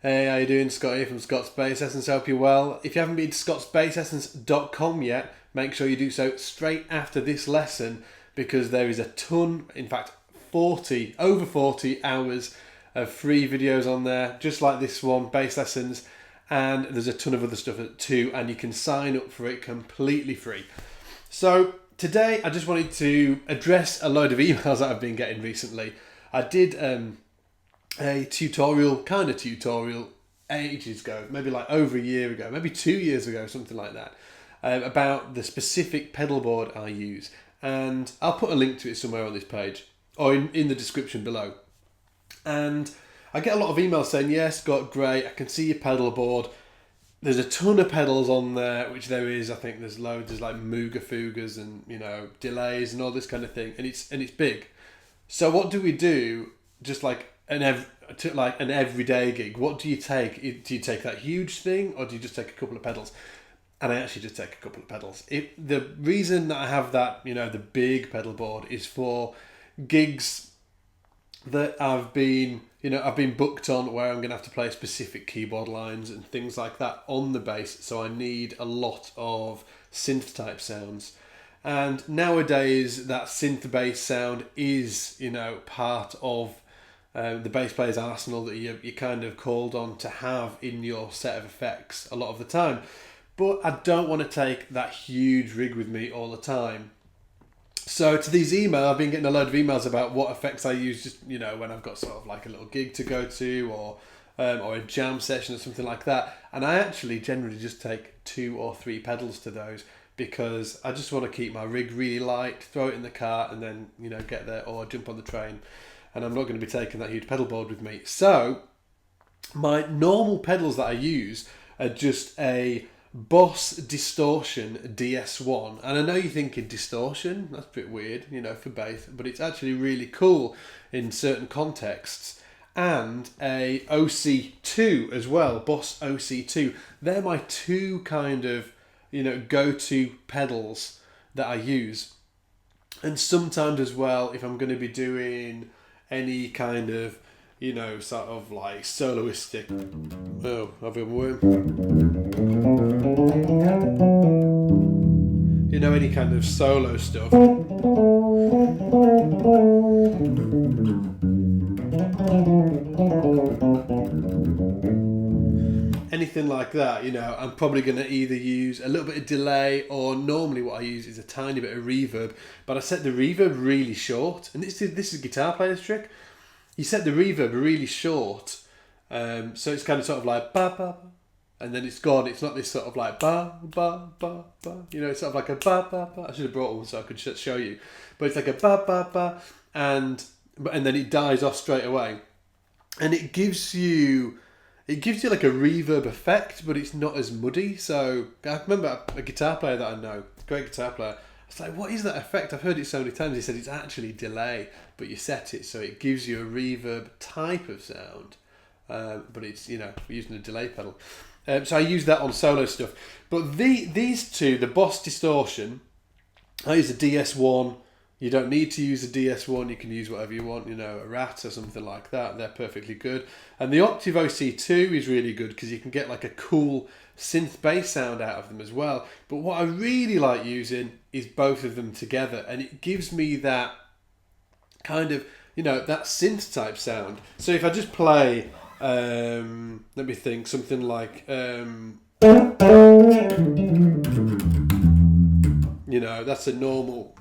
Hey, how you doing? Scott here from Scott's Bass Essence. Hope you're well. If you haven't been to scottsbassessence.com yet, make sure you do so straight after this lesson, because there is a ton, in fact, over 40 hours of free videos on there, just like this one, bass lessons, and there's a ton of other stuff too, and you can sign up for it completely free. So today I just wanted to address a load of emails that I've been getting recently. I did a tutorial ages ago, maybe like over a year ago, maybe 2 years ago, something like that, about the specific pedal board I use. And I'll put a link to it somewhere on this page or in the description below. And I get a lot of emails saying, yes, Scott, great, I can see your pedal board. There's a ton of pedals on there, which there is. I think there's loads. There's like Mooga Fugas and, delays and all this kind of thing. And it's big. So what do we do? Just like an everyday gig, what do you take? Do you take that huge thing, or do you just take a couple of pedals? And I actually just take a couple of pedals. The reason that I have that, the big pedal board, is for gigs that I've been booked on, where I'm going to have to play specific keyboard lines and things like that on the bass. So I need a lot of synth type sounds. And nowadays that synth bass sound is, part of the bass player's arsenal that you're kind of called on to have in your set of effects a lot of the time. But I don't want to take that huge rig with me all the time. So to these emails, I've been getting a load of emails about what effects I use just, when I've got sort of like a little gig to go to, or a jam session or something like that. And I actually generally just take 2 or 3 pedals to those, because I just want to keep my rig really light, throw it in the car, and then, get there or jump on the train. And I'm not going to be taking that huge pedal board with me. So my normal pedals that I use are just a Boss Distortion DS1. And I know you're thinking distortion, that's a bit weird, for bass, but it's actually really cool in certain contexts. And a OC2 as well, Boss OC2. They're my 2 kind of, go-to pedals that I use. And sometimes as well, if I'm going to be doing any kind of, sort of like soloistic, I've been any kind of solo stuff. Anything like that, I'm probably going to either use a little bit of delay, or normally what I use is a tiny bit of reverb, but I set the reverb really short. And this is a guitar player's trick. You set the reverb really short, so it's kind of sort of like ba ba, and then it's gone. It's not this sort of like ba ba ba ba. It's sort of like a ba ba ba. I should have brought one so I could show you, but it's like a ba ba ba, and then it dies off straight away, and it gives you like a reverb effect, but it's not as muddy. So I remember a guitar player that I know, a great guitar player. It's like, what is that effect? I've heard it so many times. He said it's actually delay, but you set it so it gives you a reverb type of sound, but it's, we're using a delay pedal. So I use that on solo stuff. But these 2, the Boss Distortion, I use a DS1. You don't need to use a DS1. You can use whatever you want, a Rat or something like that. They're perfectly good. And the Octave OC2 is really good because you can get like a cool synth bass sound out of them as well. But what I really like using is both of them together, and it gives me that kind of, that synth type sound. So if I just play, let me think, something like, that's your normal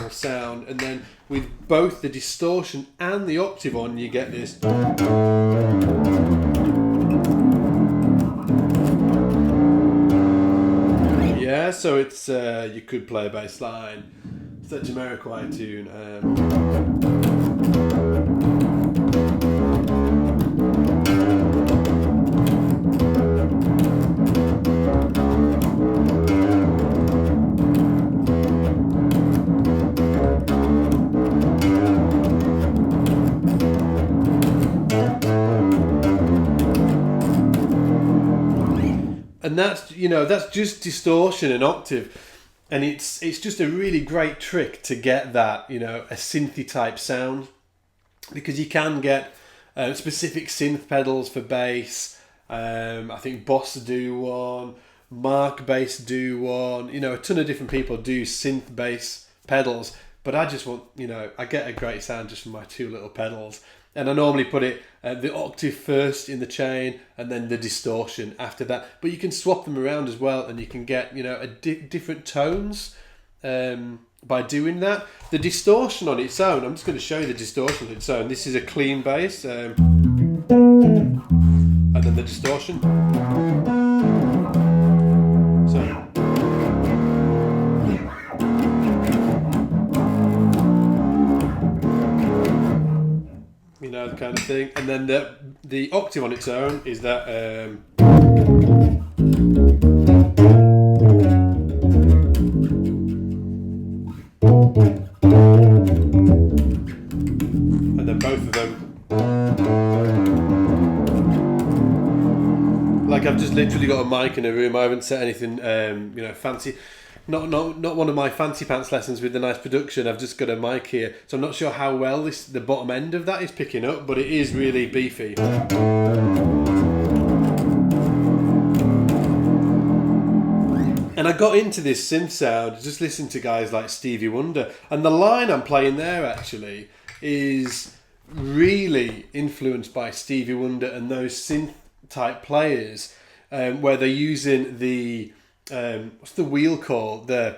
sound, and then with both the distortion and the octave on, you get this. Yeah, so it's you could play a bass line. It's that Jamiroquai tune. And that's just distortion and octave, and it's just a really great trick to get that, a synthy type sound, because you can get specific synth pedals for bass, I think Boss do one. Mark Bass do one. You know, a ton of different people do synth bass pedals. But I just want, you know, I get a great sound just from my two little pedals. And I normally put it the octave first in the chain and then the distortion after that. But you can swap them around as well, and you can get, you know, different tones by doing that. The distortion on its own, I'm just going to show you the distortion on its own. This is a clean bass. And then the distortion. So. You know, the kind of thing. And then the octave on its own is that and then both of them, like I've just literally got a mic in a room. I haven't set anything you know, fancy. Not one of my fancy pants lessons with the nice production. I've just got a mic here, so I'm not sure how well the bottom end of that is picking up, but it is really beefy. And I got into this synth sound just listening to guys like Stevie Wonder, and the line I'm playing there actually is really influenced by Stevie Wonder and those synth type players, where they're using the what's the wheel called? I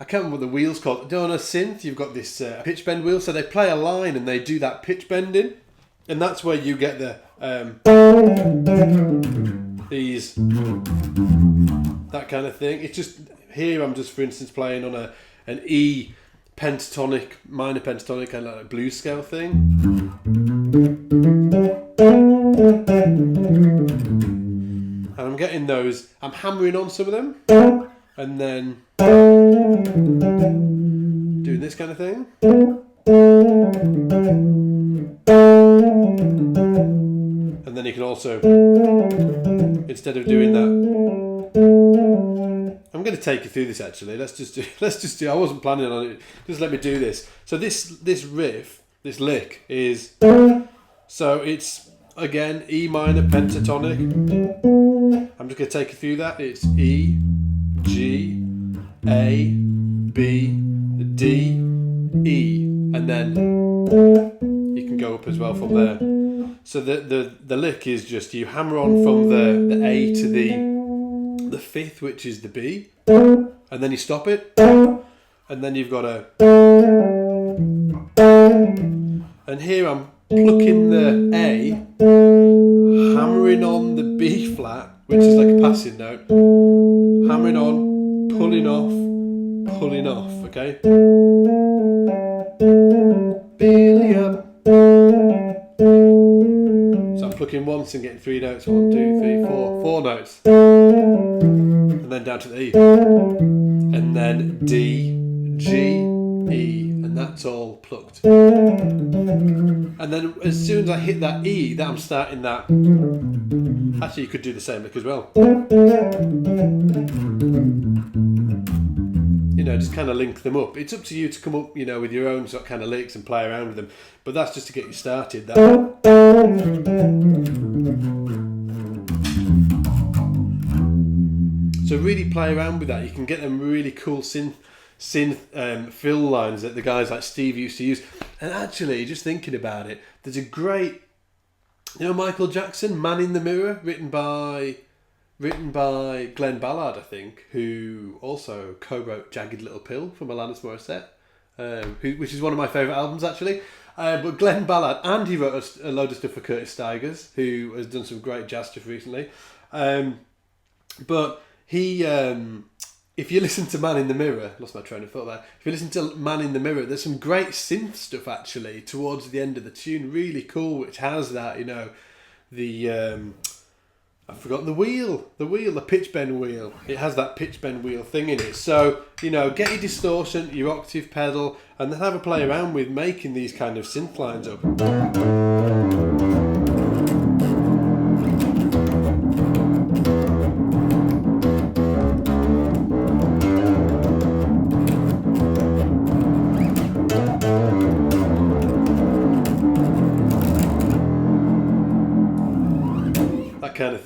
can't remember what the wheel's called. On a synth, you've got this pitch bend wheel, so they play a line and they do that pitch bending, and that's where you get the these, that kind of thing. It's just here I'm just, for instance, playing on an E pentatonic, minor pentatonic, kind of like a blues scale thing. And I'm getting those, I'm hammering on some of them, and then doing this kind of thing. And then you can also, instead of doing that, I'm going to take you through this actually. Let's just do, I wasn't planning on it, just let me do this. So this riff, this lick is, so it's, again, E minor pentatonic. I'm just going to take you through that. It's E, G, A, B, D, E, and then you can go up as well from there. So the lick is just, you hammer on from the A to the fifth, which is the B, and then you stop it, and then you've got a, and here I'm plucking the A, hammering on the B flat, which is like a passing note, hammering on, pulling off, okay? Billy up. So I'm plucking once and getting 3 notes, 1, 2, 3, 4 notes. And then down to the E. And then D, G, E, and that's all plucked. And then as soon as I hit that E, that I'm starting that. Actually, you could do the same lick as well. You know, just kind of link them up. It's up to you to come up, you know, with your own sort of kind of licks and play around with them. But that's just to get you started. That. So really play around with that. You can get them really cool synth fill lines that the guys like Steve used to use. And actually, just thinking about it, there's a great, you know, Michael Jackson, Man in the Mirror, written by Glenn Ballard, I think, who also co-wrote Jagged Little Pill from Alanis Morissette, which is one of my favourite albums actually. But Glenn Ballard, and he wrote a load of stuff for Curtis Stigers, who has done some great jazz stuff recently. But he, if you listen to Man in the Mirror, lost my train of thought there. If you listen to Man in the Mirror, there's some great synth stuff actually towards the end of the tune, really cool, which has that, you know, the I've forgotten the pitch bend wheel. It has that pitch bend wheel thing in it. So, you know, get your distortion, your octave pedal, and then have a play around with making these kind of synth lines up.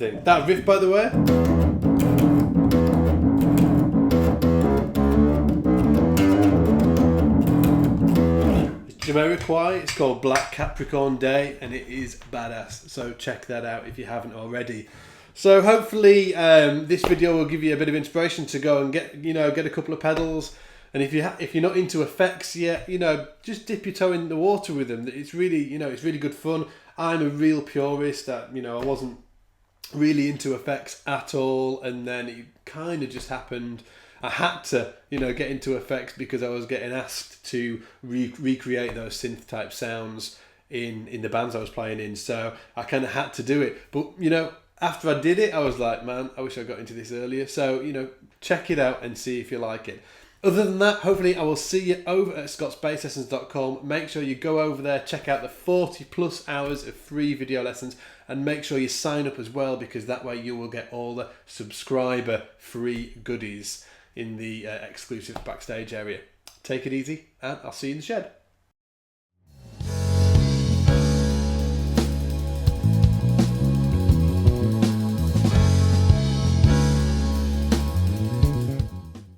thing. That riff, by the way, Jamiroquai. It's called Black Capricorn Day, and it is badass. So check that out if you haven't already. So hopefully this video will give you a bit of inspiration to go and get a couple of pedals. And if you're not into effects yet, just dip your toe in the water with them. It's really it's really good fun. I'm a real purist. I wasn't really into effects at all, and then it kind of just happened. I had to, get into effects because I was getting asked to recreate those synth type sounds in the bands I was playing in. So I kind of had to do it. But, after I did it, I was like, man, I wish I got into this earlier. So, check it out and see if you like it. Other than that, hopefully I will see you over at scottsbasslessons.com. Make sure you go over there, check out the 40 plus hours of free video lessons, and make sure you sign up as well, because that way you will get all the subscriber free goodies in the exclusive backstage area. Take it easy, and I'll see you in the shed.